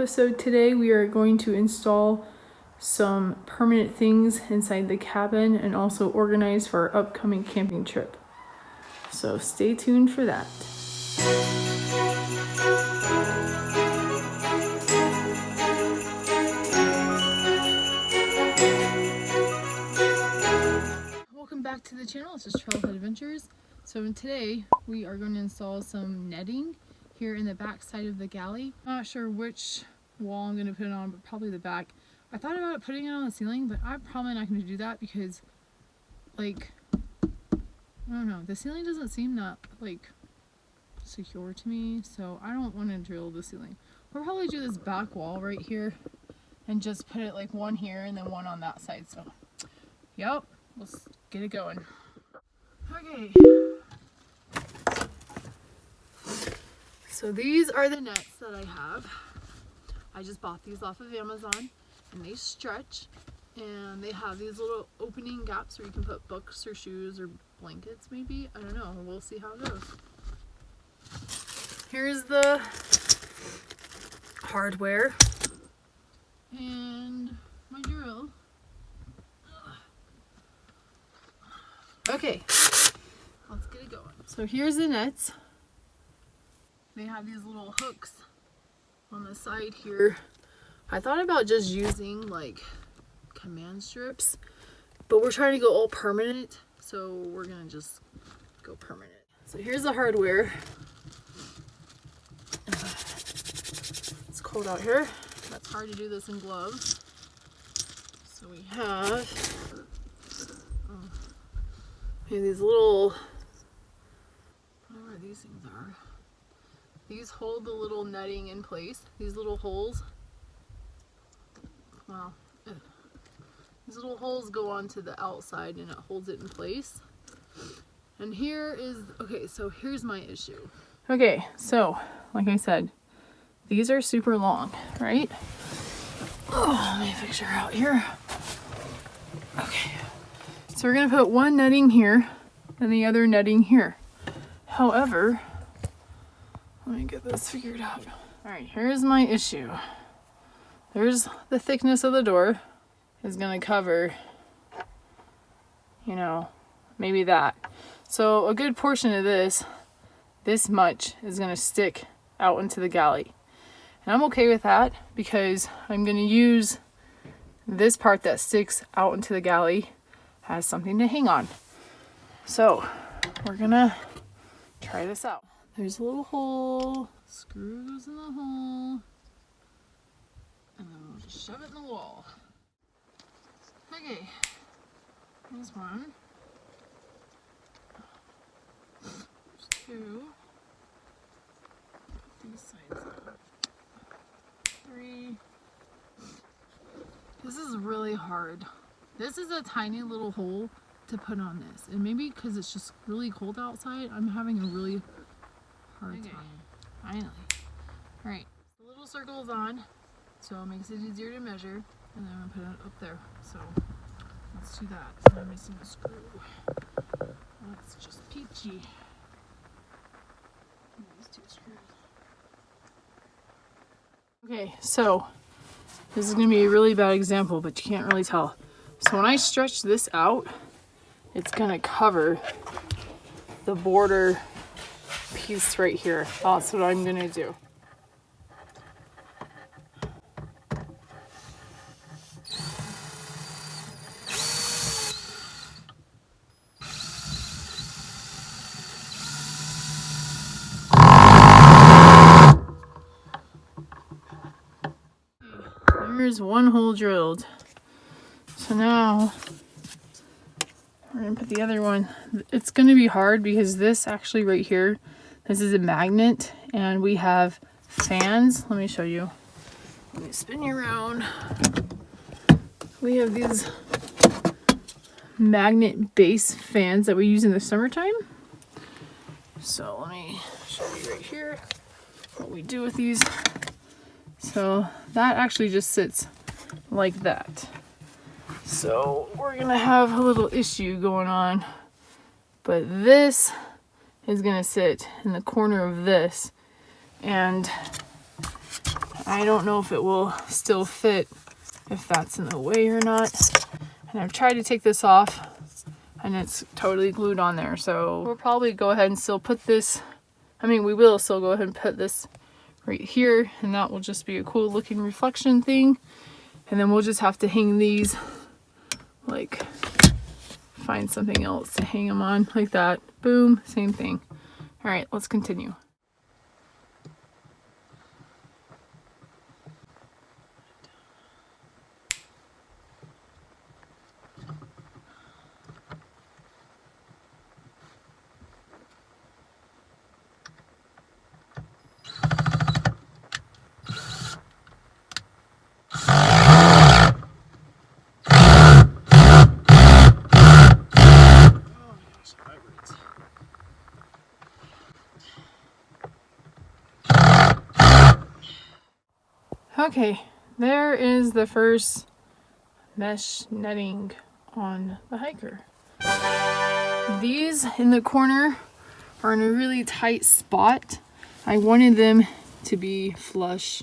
episode today. We are going to install some permanent things inside the cabin and also organize for our upcoming camping trip. So stay tuned for that. Welcome back to the channel. This is Trailhead Adventures. So today we are going to install some netting here in the back side of the galley. I'm not sure which wall I'm going to put it on, but probably the back. I thought about putting it on the ceiling, but I'm probably not going to do that because, like, I don't know, the ceiling doesn't seem that, like, secure to me, so I don't want to drill the ceiling. We'll probably do this back wall right here and just put it like one here and then one on that side. So, yep, let's get it going. Okay. So these are the nets that I have. I just bought these off of Amazon and they stretch and they have these little opening gaps where you can put books or shoes or blankets maybe. I don't know. We'll see how it goes. Here's the hardware and my drill. Okay, let's get it going. So here's the nets. They have these little hooks on the side here. I thought about just using like command strips, but we're trying to go all permanent, so we're gonna just go permanent. So here's the hardware. It's cold out here. That's hard to do this in gloves. So we have these little, whatever these things are. These hold the little netting in place. These little holes. Wow. These little holes go onto the outside and it holds it in place. And here is, okay, so here's my issue. Okay, so like I said, these are super long, right? Oh, let me fix her out here. Okay. So we're gonna put one netting here and the other netting here. However, let me get this figured out. All right, here's my issue. There's the thickness of the door is gonna cover, you know, maybe that. So a good portion of this much is gonna stick out into the galley. And I'm okay with that because I'm gonna use this part that sticks out into the galley as something to hang on. So we're gonna try this out. There's a little hole, screw goes in the hole, and then we'll just shove it in the wall. Okay, here's one. There's two. Put these sides up. 3. This is really hard. This is a tiny little hole to put on this, and maybe because it's just really cold outside, I'm having a really hard time. Finally. Alright, the little circle is on, so it makes it easier to measure, and then I'm going to put it up there. So let's do that. So I'm missing a screw. That's just peachy. These 2 screws. Okay, so this is going to be a really bad example, but you can't really tell. So when I stretch this out, it's going to cover the border piece right here. That's what I'm going to do. There's one hole drilled. So now we're going to put the other one. It's going to be hard because this actually right here, this is a magnet and we have fans. Let me show you. Let me spin you around. We have these magnet base fans that we use in the summertime. So let me show you right here what we do with these. So that actually just sits like that. So we're gonna have a little issue going on, but this is gonna sit in the corner of this, and I don't know if it will still fit if that's in the way or not. And I've tried to take this off and it's totally glued on there. So we'll probably go ahead and still put this, we will still go ahead and put this right here, and that will just be a cool looking reflection thing. And then we'll just have to hang these, like find something else to hang them on like that. Boom, same thing. All right, let's continue. Okay, there is the first mesh netting on the hiker. These in the corner are in a really tight spot. I wanted them to be flush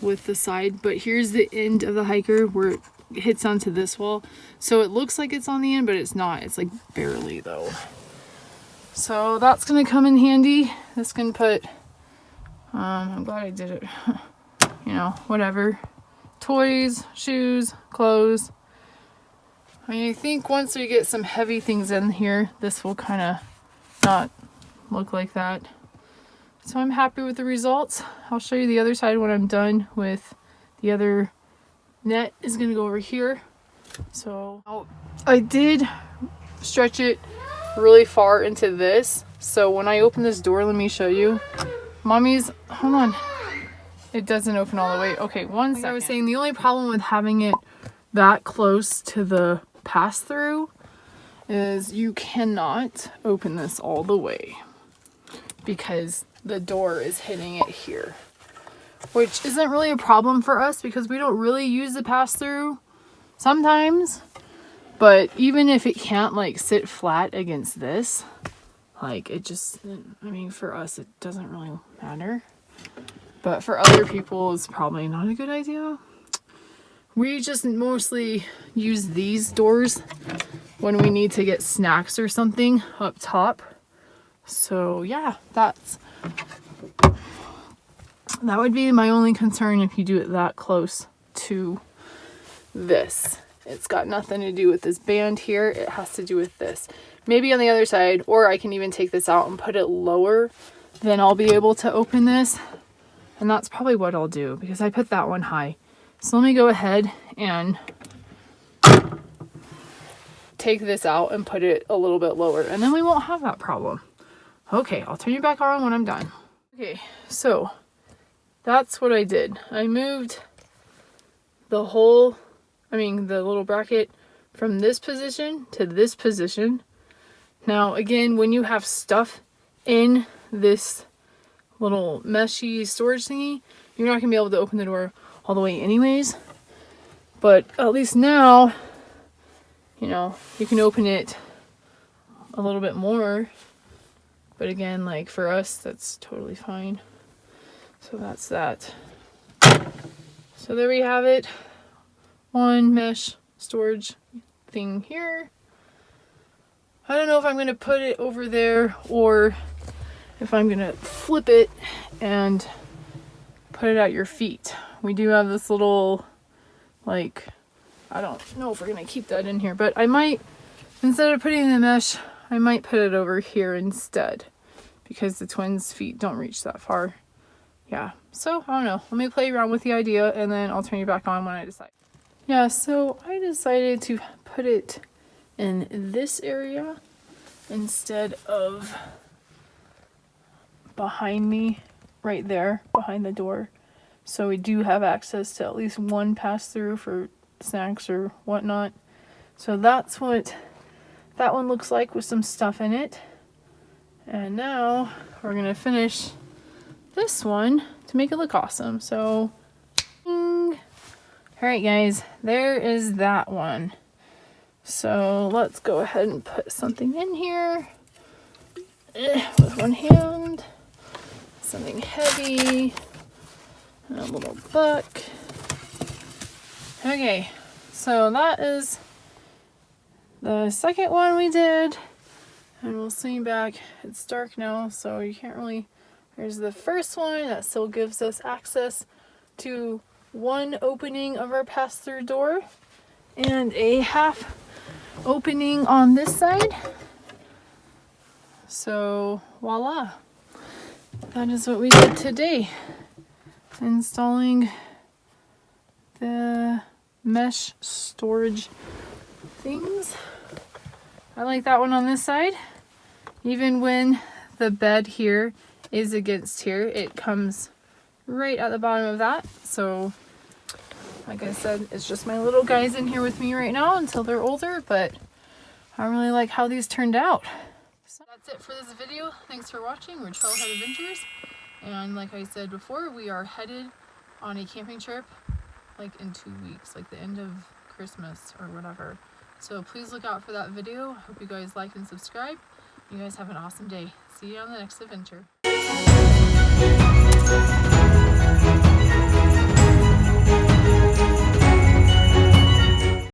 with the side, but here's the end of the hiker where it hits onto this wall. So it looks like it's on the end, but it's not. It's like barely though. So that's gonna come in handy. This can put, I'm glad I did it. You know, whatever. Toys, shoes, clothes. I think once we get some heavy things in here, this will kind of not look like that. So I'm happy with the results. I'll show you the other side when I'm done with the other net is going to go over here. So I did stretch it really far into this. So when I open this door, let me show you. Mommy's, hold on. It doesn't open all the way. Okay, one second. I was saying the only problem with having it that close to the pass-through is you cannot open this all the way because the door is hitting it here, which isn't really a problem for us because we don't really use the pass-through sometimes. But even if it can't like sit flat against this, like it just, for us it doesn't really matter. But for other people, it's probably not a good idea. We just mostly use these doors when we need to get snacks or something up top. So yeah, that would be my only concern if you do it that close to this. It's got nothing to do with this band here. It has to do with this. Maybe on the other side, or I can even take this out and put it lower. Then I'll be able to open this. And that's probably what I'll do because I put that one high. So let me go ahead and take this out and put it a little bit lower. And then we won't have that problem. Okay, I'll turn you back on when I'm done. Okay, so that's what I did. I moved the whole, the little bracket from this position to this position. Now, again, when you have stuff in this little meshy storage thingy, you're not gonna be able to open the door all the way anyways. But at least now, you can open it a little bit more. But again, like for us, that's totally fine. So that's that. So there we have it. One mesh storage thing here. I don't know if I'm gonna put it over there or if I'm gonna flip it and put it at your feet. We do have this little, like, I don't know if we're gonna keep that in here, but I might, instead of putting the mesh, I might put it over here instead because the twins' feet don't reach that far. Yeah, so I don't know. Let me play around with the idea and then I'll turn you back on when I decide. Yeah, so I decided to put it in this area instead of behind me, right there behind the door, so we do have access to at least one pass through for snacks or whatnot. So that's what that one looks like with some stuff in it. And now we're gonna finish this one to make it look awesome. So all right guys, there is that one. So let's go ahead and put something in here with one hand. Something heavy. A little book. Okay, so that is the second one we did. And we'll swing back. It's dark now, so you can't really... There's the first one that still gives us access to one opening of our pass-through door and a half opening on this side. So voila, that is what we did today. Installing the mesh storage things. I like that one on this side. Even when the bed here is against here, it comes right at the bottom of that. So like I said, it's just my little guys in here with me right now until they're older, but I really like how these turned out. So that's it for this video. Thanks for watching. We're Trailhead Adventures, and like I said before, we are headed on a camping trip like in 2 weeks, like the end of Christmas or whatever. So please look out for that video. Hope you guys like and subscribe. You guys have an awesome day. See you on the next adventure.